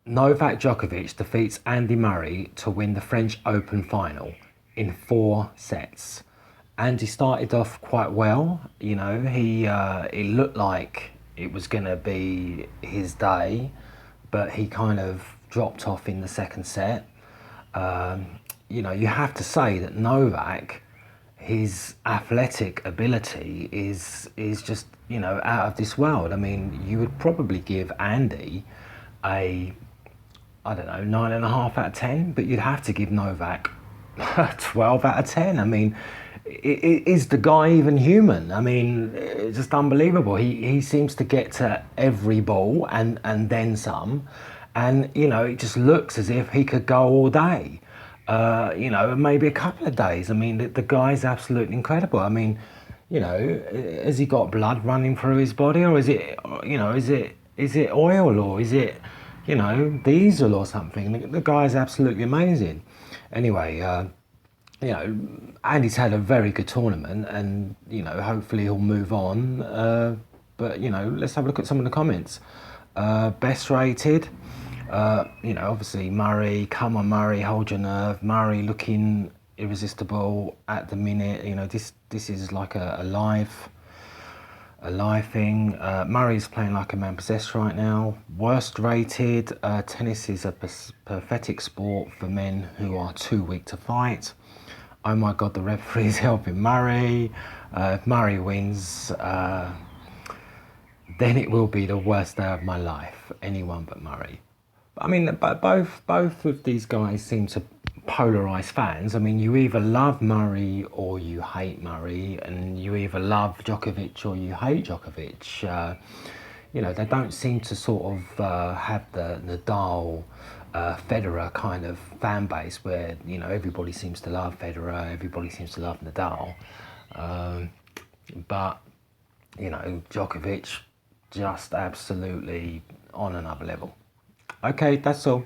Novak Djokovic defeats Andy Murray to win the French Open final in 4 sets. Andy started off quite well. It looked like it was going to be his day, but he kind of dropped off in the second set. You have to say that Novak, his athletic ability is just out of this world. I mean, you would probably give Andy a, I don't know, 9.5 out of 10, but you'd have to give Novak 12 out of 10. I mean, is the guy even human? I mean, it's just unbelievable. He seems to get to every ball and then some. And, it just looks as if he could go all day, maybe a couple of days. I mean, the guy's absolutely incredible. I mean, has he got blood running through his body, or is it, is it oil, or is it, diesel or something? The guy's absolutely amazing. Anyway, Andy's had a very good tournament, and hopefully he'll move on. But let's have a look at some of the comments. Best rated, obviously Murray. Come on, Murray, hold your nerve. Murray looking irresistible at the minute. This is like a live thing. Murray's playing like a man possessed right now. Worst rated, tennis is a pathetic sport for men who are too weak to fight. Oh my God, the referee's helping Murray. If Murray wins, then it will be the worst day of my life. Anyone but Murray. I mean, but both of these guys seem to polarise fans. I mean, you either love Murray or you hate Murray, and you either love Djokovic or you hate Djokovic. They don't seem to sort of have the Nadal, Federer kind of fan base where everybody seems to love Federer, everybody seems to love Nadal, but Djokovic just absolutely on another level. Okay, that's all.